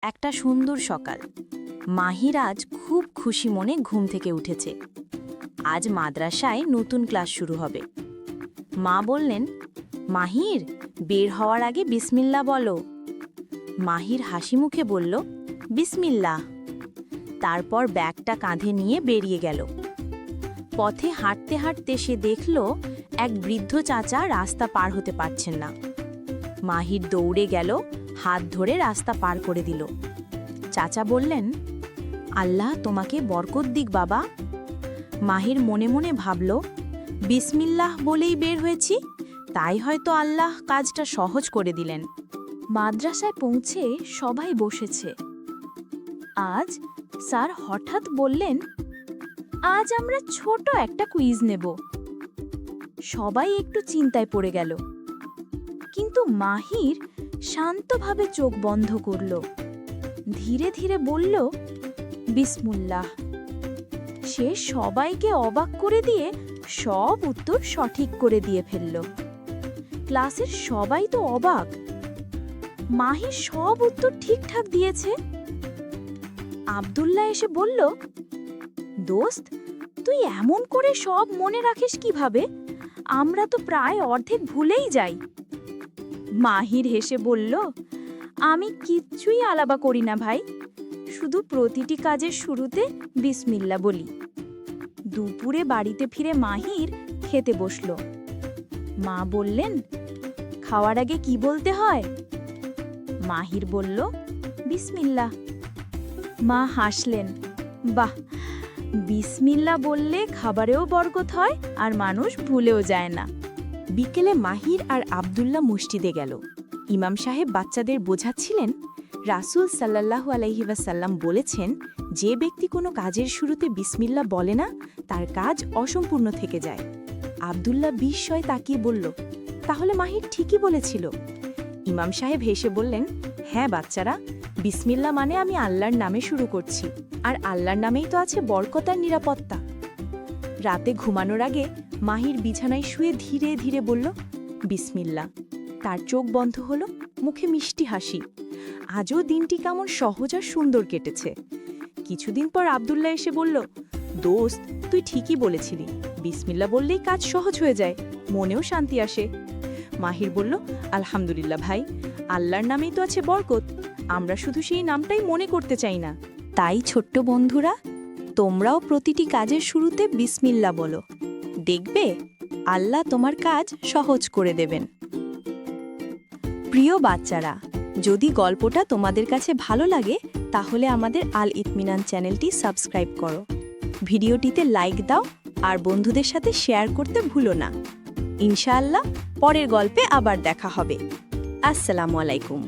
একটা সুন্দর সকাল। মাহির আজ খুব খুশি মনে ঘুম থেকে উঠেছে। আজ মাদ্রাসায় নতুন ক্লাস শুরু হবে। মা বললেন, মাহির, বের হওয়ার আগে বিসমিল্লাহ বলো। মাহির হাসি মুখে বলল, বিসমিল্লাহ। তারপর ব্যাগটা কাঁধে নিয়ে বেরিয়ে গেল। পথে হাঁটতে হাঁটতে সে দেখল এক বৃদ্ধ চাচা রাস্তা পার হতে পারছেন না। মাহির দৌড়ে গেল, হাত ধরে রাস্তা পার করে দিল। চাচা বললেন, আল্লাহ তোমাকে বরকত দিক বাবা। মাহির মনে মনে ভাবল, বিসমিল্লাহ বলেই বের হয়েছি, তাই হয়তো আল্লাহ কাজটা সহজ করে দিলেন। মাদ্রাসায় পৌঁছে সবাই বসেছে। আজ স্যার হঠাৎ বললেন, আজ আমরা ছোট একটা কুইজ নেব। সবাই একটু চিন্তায় পড়ে গেল, কিন্তু মাহির শান্তভাবে চোখ বন্ধ করল। ধীরে ধীরে বলল, বিসমিল্লাহ। সে সবাইকে অবাক করে দিয়ে সব উত্তর সঠিক করে দিয়ে ফেলল। ক্লাসের সবাই তো অবাক, মাহির সব উত্তর ঠিকঠাক দিয়েছে। আব্দুল্লাহ এসে বলল, দোস্ত, তুই এমন করে সব মনে রাখিস কিভাবে? আমরা তো প্রায় অর্ধেক ভুলেই যাই। মাহির হেসে বলল, আমি কিচ্ছুই আলাদা করি না ভাই, শুধু প্রতিটি কাজের শুরুতে বিসমিল্লাহ বলি। দুপুরে বাড়িতে ফিরে মাহির খেতে বসল। মা বললেন, খাওয়ার আগে কি বলতে হয়? মাহির বলল, বিসমিল্লাহ। মা হাসলেন, বাহ, বিসমিল্লাহ বললে খাবারেও বরকত হয় আর মানুষ ভুলেও যায় না। বিকেলে মাহির আর আব্দুল্লাহ মসজিদে গেল। ইমাম সাহেব বাচ্চাদের বোঝাচ্ছিলেন, রাসূল সাল্লাল্লাহু আলাইহি ওয়াসাল্লাম বলেছেন, যে ব্যক্তি কোনো কাজের শুরুতে বিসমিল্লাহ বলে না, তার কাজ অসম্পূর্ণ থেকে যায়। আব্দুল্লাহ বিস্ময়ে তাকিয়ে বলল, তাহলে মাহির ঠিকই বলেছিল। ইমাম সাহেব হেসে বললেন, হ্যাঁ বাচ্চারা, বিসমিল্লাহ মানে আমি আল্লাহর নামে শুরু করছি, আর আল্লাহর নামেই তো আছে বরকত আর নিরাপত্তা। রাতে ঘুমানোর আগে মাহির বিছানায় শুয়ে ধীরে ধীরে বলল, বিসমিল্লাহ। তার চোখ বন্ধ হলো, মুখে মিষ্টি হাসি। আজও দিনটি কেমন সহজ আর সুন্দর কেটেছে। কিছুদিন পর আব্দুল্লাহ এসে বলল, দোস্ত, তুই ঠিকই বলেছিলি, বিসমিল্লাহ বললেই কাজ সহজ হয়ে যায়, মনেও শান্তি আসে। মাহির বলল, আলহামদুলিল্লাহ ভাই, আল্লাহর নামেই তো আছে বরকত, আমরা শুধু সেই নামটাই মনে করতে চাই না। তাই ছোট্ট বন্ধুরা, তোমরাও প্রতিটি কাজের শুরুতে বিসমিল্লাহ বলো, দেখবে আল্লাহ তোমার কাজ সহজ করে দেবেন। প্রিয় বাচ্চারা, যদি গল্পটা তোমাদের কাছে ভালো লাগে, তাহলে আমাদের আল ইতমিনান চ্যানেলটি সাবস্ক্রাইব করো, ভিডিওটিতে লাইক দাও আর বন্ধুদের সাথে শেয়ার করতে ভুলো না। ইনশাআল্লাহ পরের গল্পে আবার দেখা হবে। আসসালামু আলাইকুম।